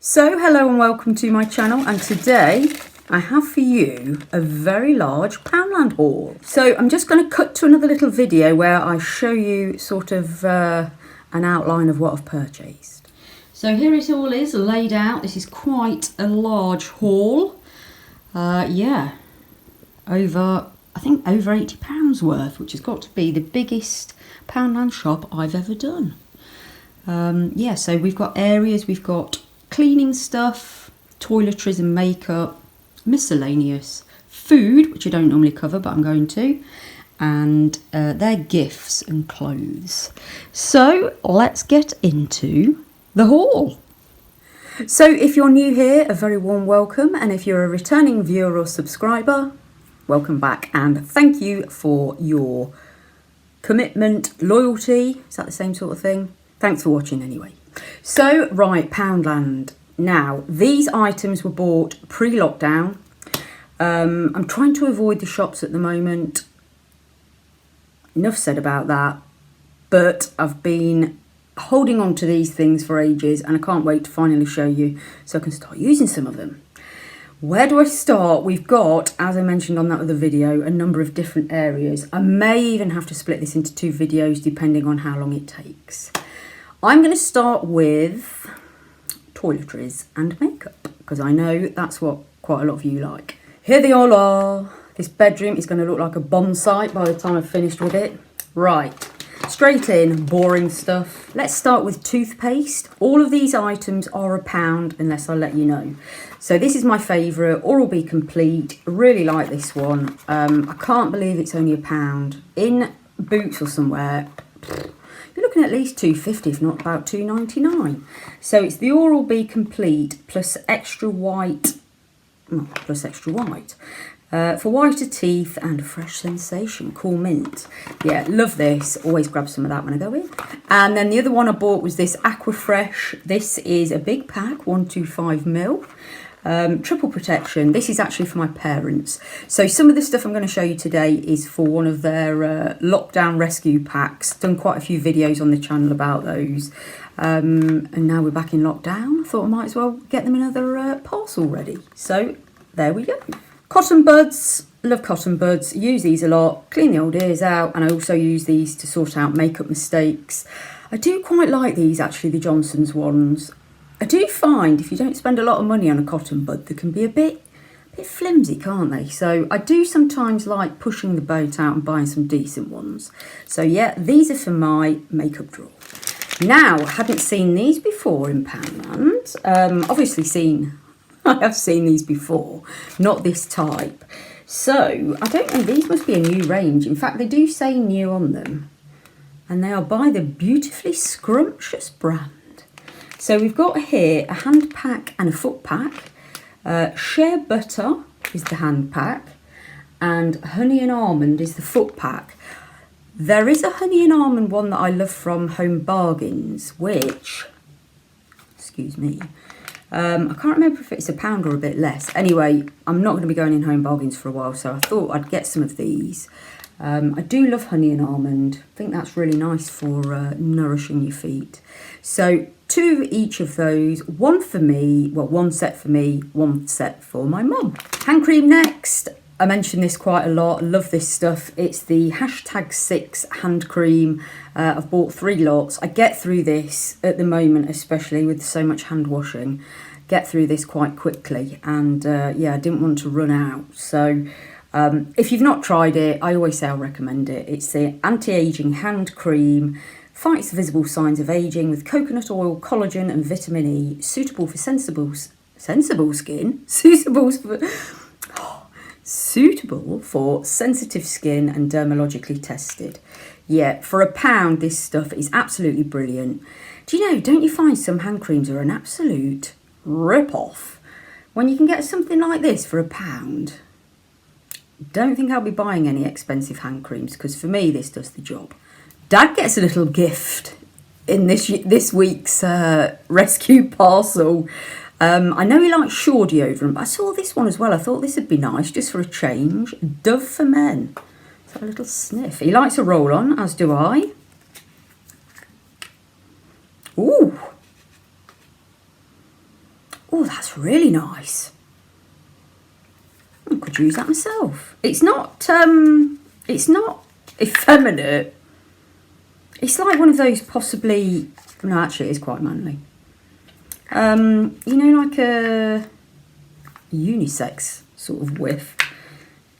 So hello and welcome to my channel, and today I have for you a very large Poundland haul. So I'm just going to cut to another little video where I show you sort of an outline of what I've purchased. So here it all is laid out. This is quite a large haul. Yeah, I think over £80 worth, which has got to be the biggest Poundland shop I've ever done. Yeah, so we've got areas, we've got cleaning stuff, toiletries and makeup, miscellaneous, food, which I don't normally cover, but I'm going to, and their gifts and clothes. So let's get into the haul. So if you're new here, a very warm welcome, and if you're a returning viewer or subscriber, welcome back, and thank you for your commitment, loyalty. Is that the same sort of thing? Thanks for watching anyway. So, right, Poundland. Now, these items were bought pre-lockdown. I'm trying to avoid the shops at the moment. Enough said about that. But I've been holding on to these things for ages, and I can't wait to finally show you so I can start using some of them. Where do I start? We've got, as I mentioned on that other video, a number of different areas. I may even have to split this into 2 videos depending on how long it takes. I'm going to start with toiletries and makeup, because I know that's what quite a lot of you like. Here they all are. This bedroom is going to look like a bomb site by the time I've finished with it. Right, straight in, boring stuff. Let's start with toothpaste. All of these items are £1 unless I let you know. So this is my favourite, Oral-B Complete. I really like this one. I can't believe it's only £1. In Boots or somewhere, you're looking at least £2.50, if not about £2.99. So it's the Oral-B Complete plus extra white, for whiter teeth and a fresh sensation. Cool mint. Yeah, love this. Always grab some of that when I go in. And then the other one I bought was this Aquafresh. This is a big pack, 125ml. Triple protection. This is actually for my parents. So some of the stuff I'm going to show you today is for one of their lockdown rescue packs. Done quite a few videos on the channel about those. And now we're back in lockdown. I thought I might as well get them another parcel ready. So there we go. Cotton buds. Love cotton buds. Use these a lot. Clean the old ears out. And I also use these to sort out makeup mistakes. I do quite like these actually, the Johnson's ones. I do find if you don't spend a lot of money on a cotton bud, they can be a bit flimsy, can't they? So I do sometimes like pushing the boat out and buying some decent ones. So yeah, these are for my makeup drawer. Now, I hadn't seen these before in Poundland. I have seen these before, not this type. So I don't know, these must be a new range. In fact, they do say new on them. And they are by the Beautifully Scrumptious brand. So we've got here a hand pack and a foot pack. Shea Butter is the hand pack, and Honey and Almond is the foot pack. There is a Honey and Almond one that I love from Home Bargains, which, excuse me, I can't remember if it's £1 or a bit less. Anyway, I'm not going to be going in Home Bargains for a while, so I thought I'd get some of these. I do love Honey and Almond. I think that's really nice for nourishing your feet. So 2 of each of those, one for me, well, 1 set for me, 1 set for my mum. Hand cream next. I mention this quite a lot. Love this stuff. It's the #6 hand cream. I've bought 3 lots. I get through this at the moment, especially with so much hand washing. Get through this quite quickly, and yeah, I didn't want to run out. So if you've not tried it, I always say I'll recommend it. It's the anti-aging hand cream. Fights visible signs of aging with coconut oil, collagen and vitamin E. Suitable for suitable for sensitive skin and dermatologically tested. Yeah, for £1, this stuff is absolutely brilliant. Do you know, don't you find some hand creams are an absolute rip-off? When you can get something like this for £1, don't think I'll be buying any expensive hand creams, because for me this does the job. Dad gets a little gift in this week's rescue parcel. I know he likes Shaw deodorant, but I saw this one as well. I thought this would be nice just for a change. Dove for Men. Let's have a little sniff. He likes a roll-on, as do I. Ooh. Oh, that's really nice. I could use that myself. It's not effeminate. It's like one of those possibly, no, actually it is quite manly. You know, like a unisex sort of whiff.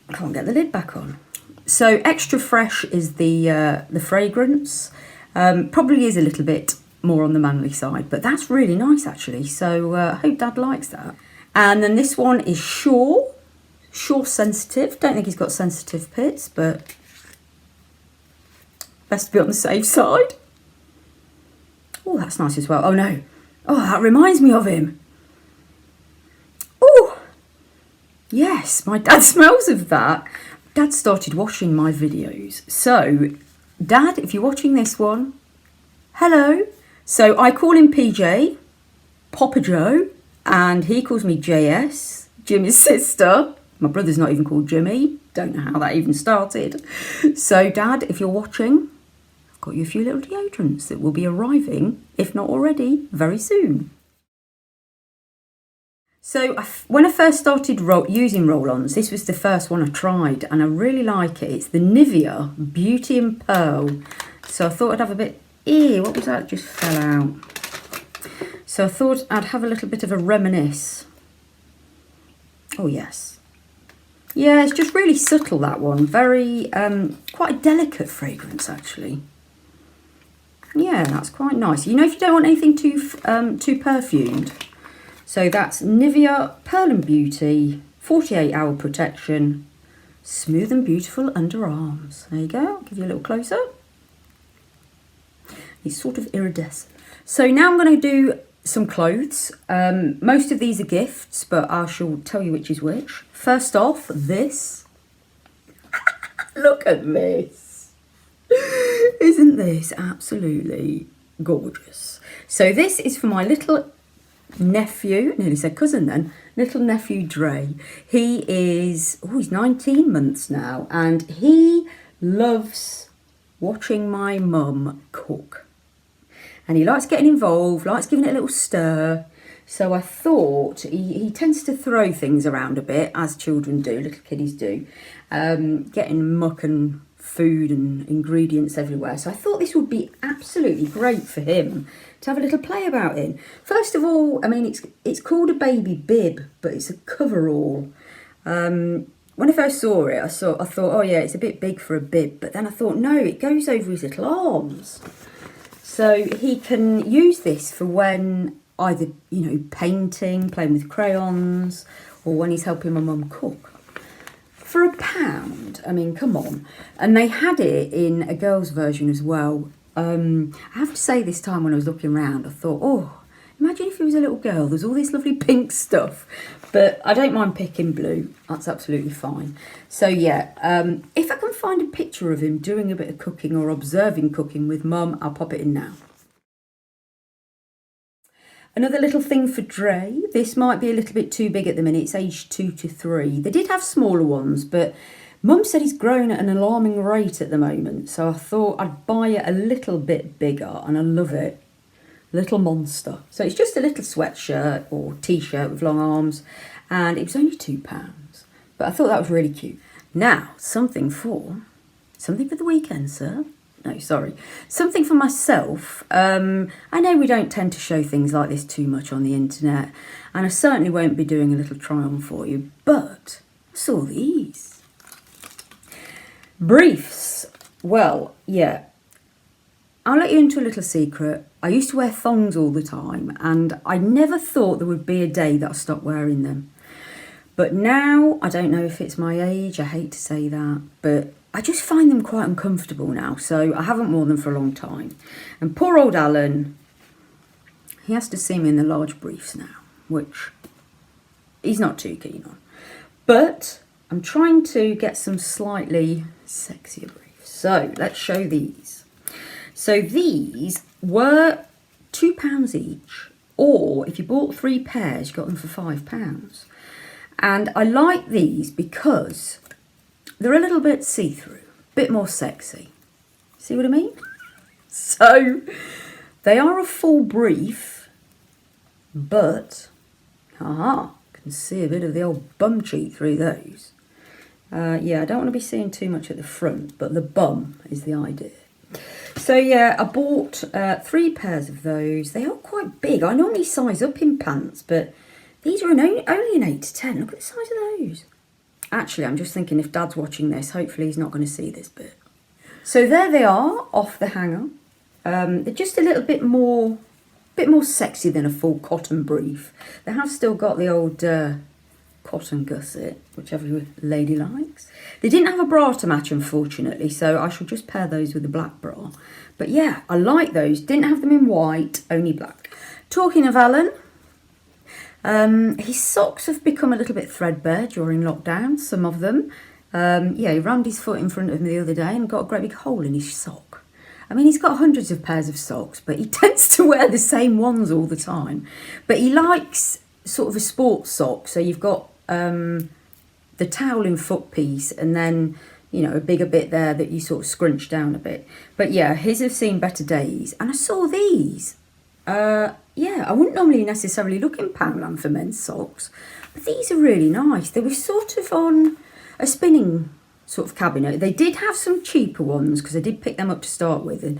I can't get the lid back on. So Extra Fresh is the fragrance. Probably is a little bit more on the manly side, but that's really nice actually. So I hope Dad likes that. And then this one is Shore Sensitive. Don't think he's got sensitive pits, but best to be on the safe side. Oh, that's nice as well. Oh no. Oh, that reminds me of him. Oh, yes, my dad smells of that. Dad started watching my videos. So, Dad, if you're watching this one, hello. So I call him PJ, Papa Joe, and he calls me JS, Jimmy's sister. My brother's not even called Jimmy. Don't know how that even started. So, Dad, if you're watching, I've got you a few little deodorants that will be arriving, if not already, very soon. So when I first started using roll-ons, this was the first one I tried, and I really like it. It's the Nivea Beauty and Pearl. So I thought I'd have a bit... what was that? It just fell out. So I thought I'd have a little bit of a reminisce. Oh, yes. Yeah, it's just really subtle, that one. Very, quite a delicate fragrance, actually. Yeah, that's quite nice. You know, if you don't want anything too perfumed. So that's Nivea Pearl and Beauty, 48-hour protection, smooth and beautiful underarms. There you go, I'll give you a little close-up. It's sort of iridescent. So now I'm going to do some clothes. Most of these are gifts, but I shall tell you which is which. First off, this. Look at this. Isn't this absolutely gorgeous? So this is for my little nephew, nearly said cousin then, little nephew Dre. He is, he's 19 months now, and he loves watching my mum cook. And he likes getting involved, likes giving it a little stir. So I thought, he tends to throw things around a bit, as children do, little kiddies do, getting muck and food and ingredients everywhere. So I thought this would be absolutely great for him to have a little play about in. First of all, I mean, it's called a baby bib, but it's a coverall. When I first saw it, I thought, oh yeah, it's a bit big for a bib. But then I thought, no, it goes over his little arms. So he can use this for when either, you know, painting, playing with crayons, or when he's helping my mum cook. For £1, I mean, come on. And they had it in a girl's version as well. I have to say, this time when I was looking around, I thought, oh, imagine if he was a little girl. There's all this lovely pink stuff. But I don't mind picking blue. That's absolutely fine. So, yeah, if I can find a picture of him doing a bit of cooking or observing cooking with Mum, I'll pop it in now. Another little thing for Dre. This might be a little bit too big at the minute. It's aged 2 to 3. They did have smaller ones, but Mum said he's grown at an alarming rate at the moment. So I thought I'd buy it a little bit bigger, and I love it. Little monster. So it's just a little sweatshirt or t-shirt with long arms, and it was only £2. But I thought that was really cute. Now, something for the weekend, sir. No, sorry. Something for myself. I know we don't tend to show things like this too much on the internet, and I certainly won't be doing a little try-on for you, but I saw these. Briefs. Well, yeah. I'll let you into a little secret. I used to wear thongs all the time, and I never thought there would be a day that I stopped wearing them. But now, I don't know if it's my age, I hate to say that, but I just find them quite uncomfortable now, so I haven't worn them for a long time. And poor old Alan, he has to see me in the large briefs now, which he's not too keen on. But I'm trying to get some slightly sexier briefs. So let's show these. So these were £2 each, or if you bought 3 pairs, you got them for £5. And I like these because they're a little bit see-through, a bit more sexy. See what I mean? So they are a full brief, but Aha, can see a bit of the old bum cheek through those. Yeah, I don't want to be seeing too much at the front, but the bum is the idea. So yeah, I bought 3 pairs of those. They are quite big. I normally size up in pants, but these are only an 8 to 10. Look at the size of those. Actually, I'm just thinking if Dad's watching this, hopefully he's not going to see this bit. So there they are, off the hanger. They're just a little bit more sexy than a full cotton brief. They have still got the old cotton gusset, which every lady likes. They didn't have a bra to match, unfortunately, so I shall just pair those with a black bra. But yeah, I like those. Didn't have them in white, only black. Talking of Alan, his socks have become a little bit threadbare during lockdown, some of them. Yeah, he rammed his foot in front of me the other day and got a great big hole in his sock. I mean, he's got hundreds of pairs of socks, but he tends to wear the same ones all the time. But he likes sort of a sports sock, so you've got the toweling foot piece and then, you know, a bigger bit there that you sort of scrunch down a bit. But yeah, his have seen better days. And I saw these. Yeah, I wouldn't normally necessarily look in Poundland for men's socks, but these are really nice. They were sort of on a spinning sort of cabinet. They did have some cheaper ones because I did pick them up to start with, and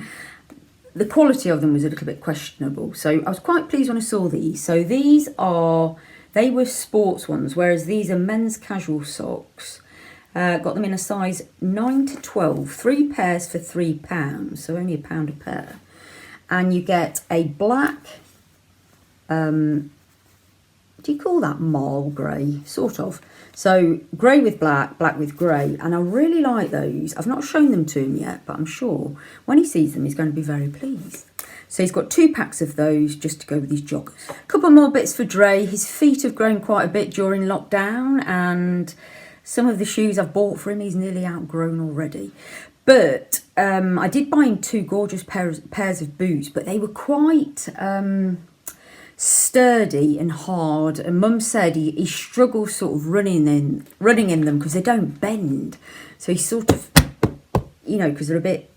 the quality of them was a little bit questionable. So I was quite pleased when I saw these. So they were sports ones, whereas these are men's casual socks. Got them in a size 9 to 12, 3 pairs for £3, so only £1 a pair. And you get a black, do you call that marl grey? Sort of. So grey with black, black with grey, and I really like those. I've not shown them to him yet, but I'm sure when he sees them he's going to be very pleased. So he's got 2 packs of those just to go with his joggers. A couple more bits for Dre. His feet have grown quite a bit during lockdown, and some of the shoes I've bought for him he's nearly outgrown already. But I did buy him 2 gorgeous pairs of boots, but they were quite sturdy and hard. And Mum said he struggles sort of running in them because they don't bend. So he's sort of, you know, because they're a bit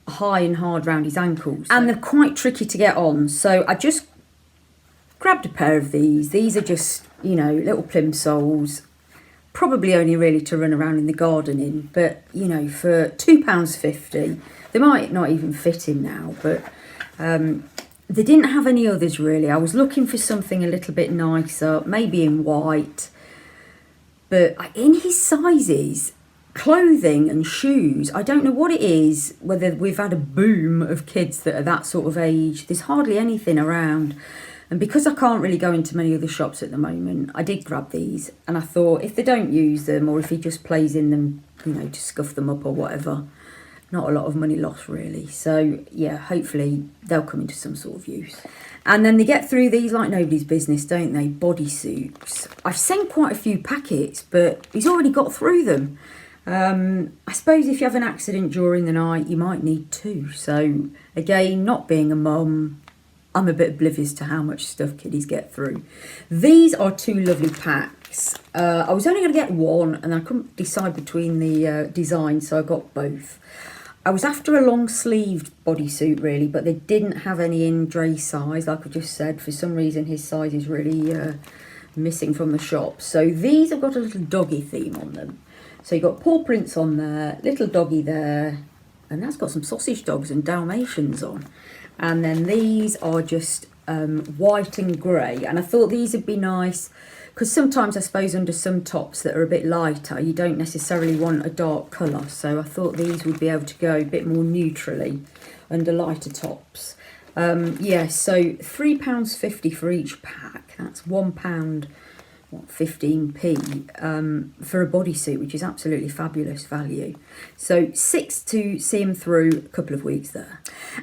high and hard round his ankles. And they're quite tricky to get on. So I just grabbed a pair of these. These are just, you know, little plimsolls. Probably only really to run around in the garden in, but you know, for £2.50, they might not even fit him now, but they didn't have any others really. I was looking for something a little bit nicer, maybe in white, but in his sizes, clothing and shoes, I don't know what it is, whether we've had a boom of kids that are that sort of age. There's hardly anything around. And because I can't really go into many other shops at the moment, I did grab these. And I thought, if they don't use them, or if he just plays in them, you know, to scuff them up or whatever, not a lot of money lost, really. So, yeah, hopefully they'll come into some sort of use. And then they get through these like nobody's business, don't they? Bodysuits. I've sent quite a few packets, but he's already got through them. I suppose if you have an accident during the night, you might need 2. So, again, not being a mum, I'm a bit oblivious to how much stuff kiddies get through. These are 2 lovely packs. I was only going to get one and I couldn't decide between the designs, so I got both. I was after a long-sleeved bodysuit really, but they didn't have any in Dre's size, like I just said. For some reason his size is really missing from the shop. So these have got a little doggy theme on them. So you've got paw prints on there, little doggy there, and that's got some sausage dogs and Dalmatians on. And then these are just white and grey. And I thought these would be nice because sometimes I suppose under some tops that are a bit lighter, you don't necessarily want a dark colour. So I thought these would be able to go a bit more neutrally under lighter tops. Yeah, so £3.50 for each pack. That's £1, 15p for a bodysuit, which is absolutely fabulous value. So 6 to see him through a couple of weeks there.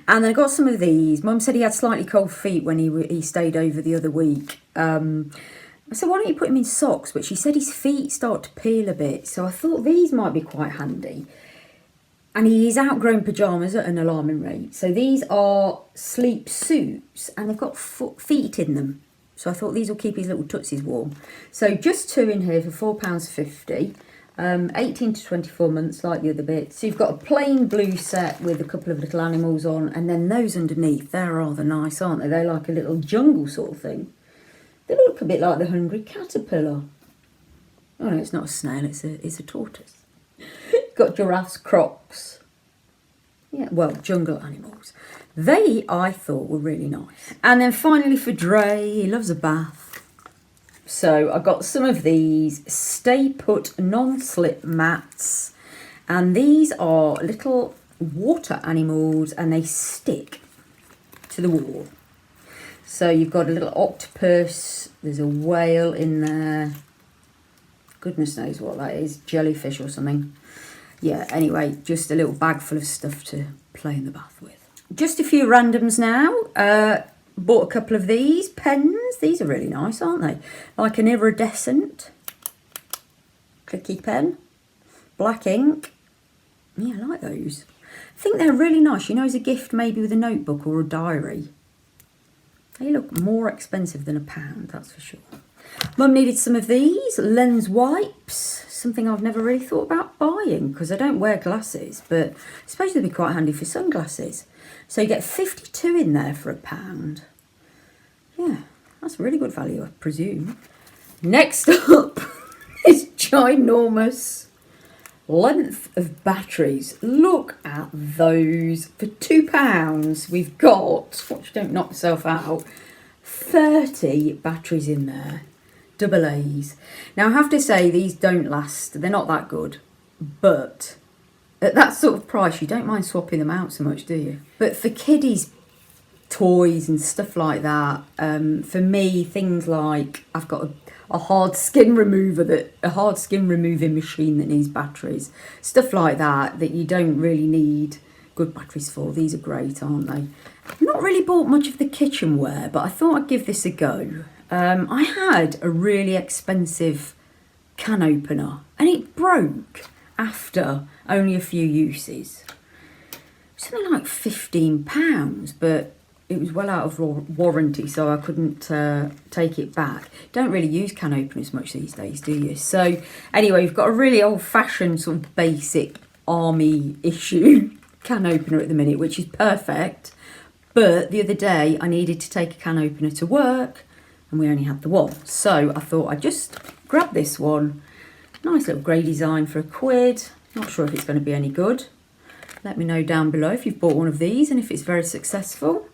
And then I got some of these. Mum said he had slightly cold feet when he stayed over the other week. I said, why don't you put him in socks? But she said his feet start to peel a bit. So I thought these might be quite handy. And he's outgrown pyjamas at an alarming rate. So these are Sleepsuits and they've got feet in them. So I thought these will keep his little tootsies warm. So just 2 in here for £4.50. 18 to 24 months like the other bits. So you've got a plain blue set with a couple of little animals on. And then those underneath, they're rather nice, aren't they? They're like a little jungle sort of thing. They look a bit like the hungry caterpillar. Oh no, it's not a snail, it's a tortoise. Got giraffes, crocs. Yeah, well, jungle animals. They, I thought, were really nice. And then finally for Dre, he loves a bath. So I got some of these Stay Put non-slip mats. And these are little water animals and they stick to the wall. So you've got a little octopus, there's a whale in there. Goodness knows what that is, jellyfish or something. Yeah, anyway, just a little bag full of stuff to play in the bath with. Just a few randoms now. Bought a couple of these pens. These are really nice, aren't they? Like an iridescent clicky pen. Black ink. Yeah, I like those. I think they're really nice. You know, as a gift maybe with a notebook or a diary. They look more expensive than £1, that's for sure. Mum needed some of these lens wipes, something I've never really thought about buying because I don't wear glasses, but I suppose they'd be quite handy for sunglasses. So you get 52 in there for £1. Yeah, that's really good value, I presume. Next up is ginormous length of batteries. Look at those. For £2, we've got, watch, don't knock yourself out, 30 batteries in there. Double A's. Now I have to say these don't last, they're not that good, but at that sort of price you don't mind swapping them out so much, do you? But for kiddies toys and stuff like that, for me things like I've got a hard skin removing machine that needs batteries, stuff like that you don't really need good batteries for. These are great, aren't they? I've not really bought much of the kitchenware, but I thought I'd give this a go. I had a really expensive can opener and it broke after only a few uses. Something like £15, but it was well out of warranty, so I couldn't take it back. Don't really use can openers much these days, do you? So anyway, we've got a really old-fashioned sort of basic army issue can opener at the minute, which is perfect. But the other day I needed to take a can opener to work and we only had the one. So I thought I'd just grab this one. Nice little grey design for £1. Not sure if it's going to be any good. Let me know down below if you've bought one of these and if it's very successful.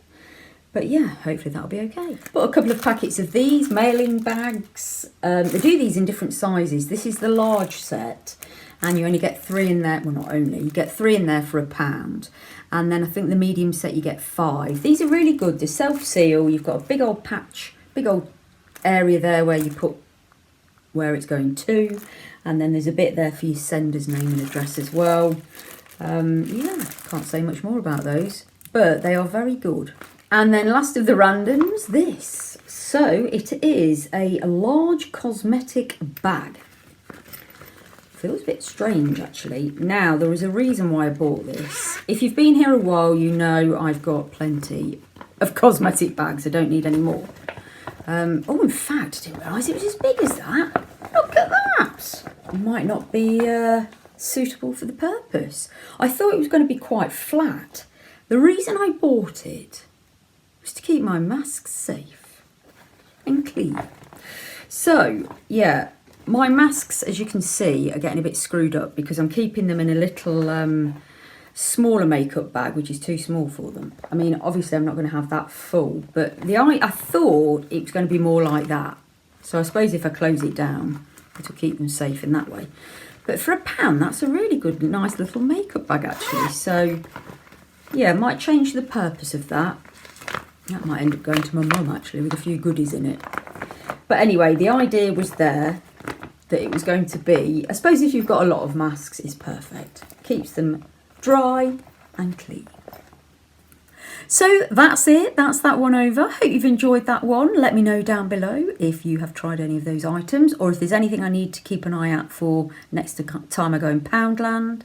But yeah, hopefully that'll be okay. Bought a couple of packets of these, mailing bags. They do these in different sizes. This is the large set and you only get 3 in there. Well, not only, you get 3 in there for £1. And then I think the medium set you get 5. These are really good. They self-seal. You've got a big old patch, big old area there where you put where it's going to. And then there's a bit there for your sender's name and address as well. Yeah, can't say much more about those, but they are very good. And then last of the randoms, this. So it is a large cosmetic bag. Feels a bit strange actually. Now there is a reason why I bought this. If you've been here a while, you know I've got plenty of cosmetic bags. I don't need any more. Oh, in fact, I didn't realise it was as big as that. Look at that. It might not be suitable for the purpose. I thought it was going to be quite flat. The reason I bought it was to keep my masks safe and clean. So, yeah, my masks, as you can see, are getting a bit screwed up because I'm keeping them in a little smaller makeup bag, which is too small for them. I mean, obviously I'm not going to have that full, but I thought it was going to be more like that. So I suppose if I close it down, it'll keep them safe in that way. But for £1, that's a really good, nice little makeup bag actually. So yeah, might change the purpose of that. That might end up going to my mum actually with a few goodies in it. But anyway, the idea was there that it was going to be, I suppose if you've got a lot of masks, it's perfect. Keeps them dry and clean. So that's it. That's that one over. Hope you've enjoyed that one. Let me know down below if you have tried any of those items or if there's anything I need to keep an eye out for next time I go in Poundland,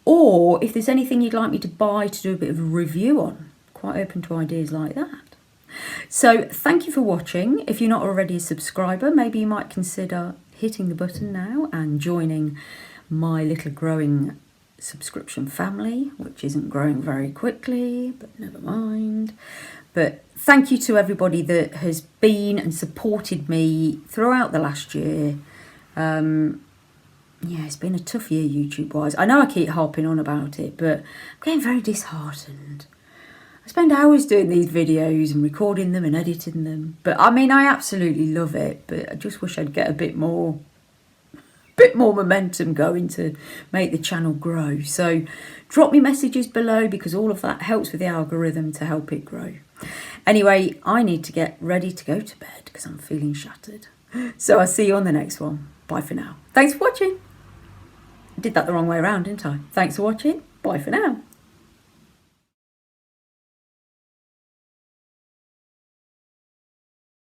or if there's anything you'd like me to buy to do a bit of a review on. Quite open to ideas like that. So thank you for watching. If you're not already a subscriber, maybe you might consider hitting the button now and joining my little growing subscription family, which isn't growing very quickly, but never mind. But thank you to everybody that has been and supported me throughout the last year. Yeah, it's been a tough year YouTube-wise. I know I keep harping on about it, but I'm getting very disheartened. I spend hours doing these videos and recording them and editing them. But I mean, I absolutely love it, but I just wish I'd get a bit more momentum going to make the channel grow. So drop me messages below, because all of that helps with the algorithm to help it grow. Anyway, I need to get ready to go to bed because I'm feeling shattered. So I'll see you on the next one. Bye for now. Thanks for watching. I did that the wrong way around, didn't I? Thanks for watching. Bye for now.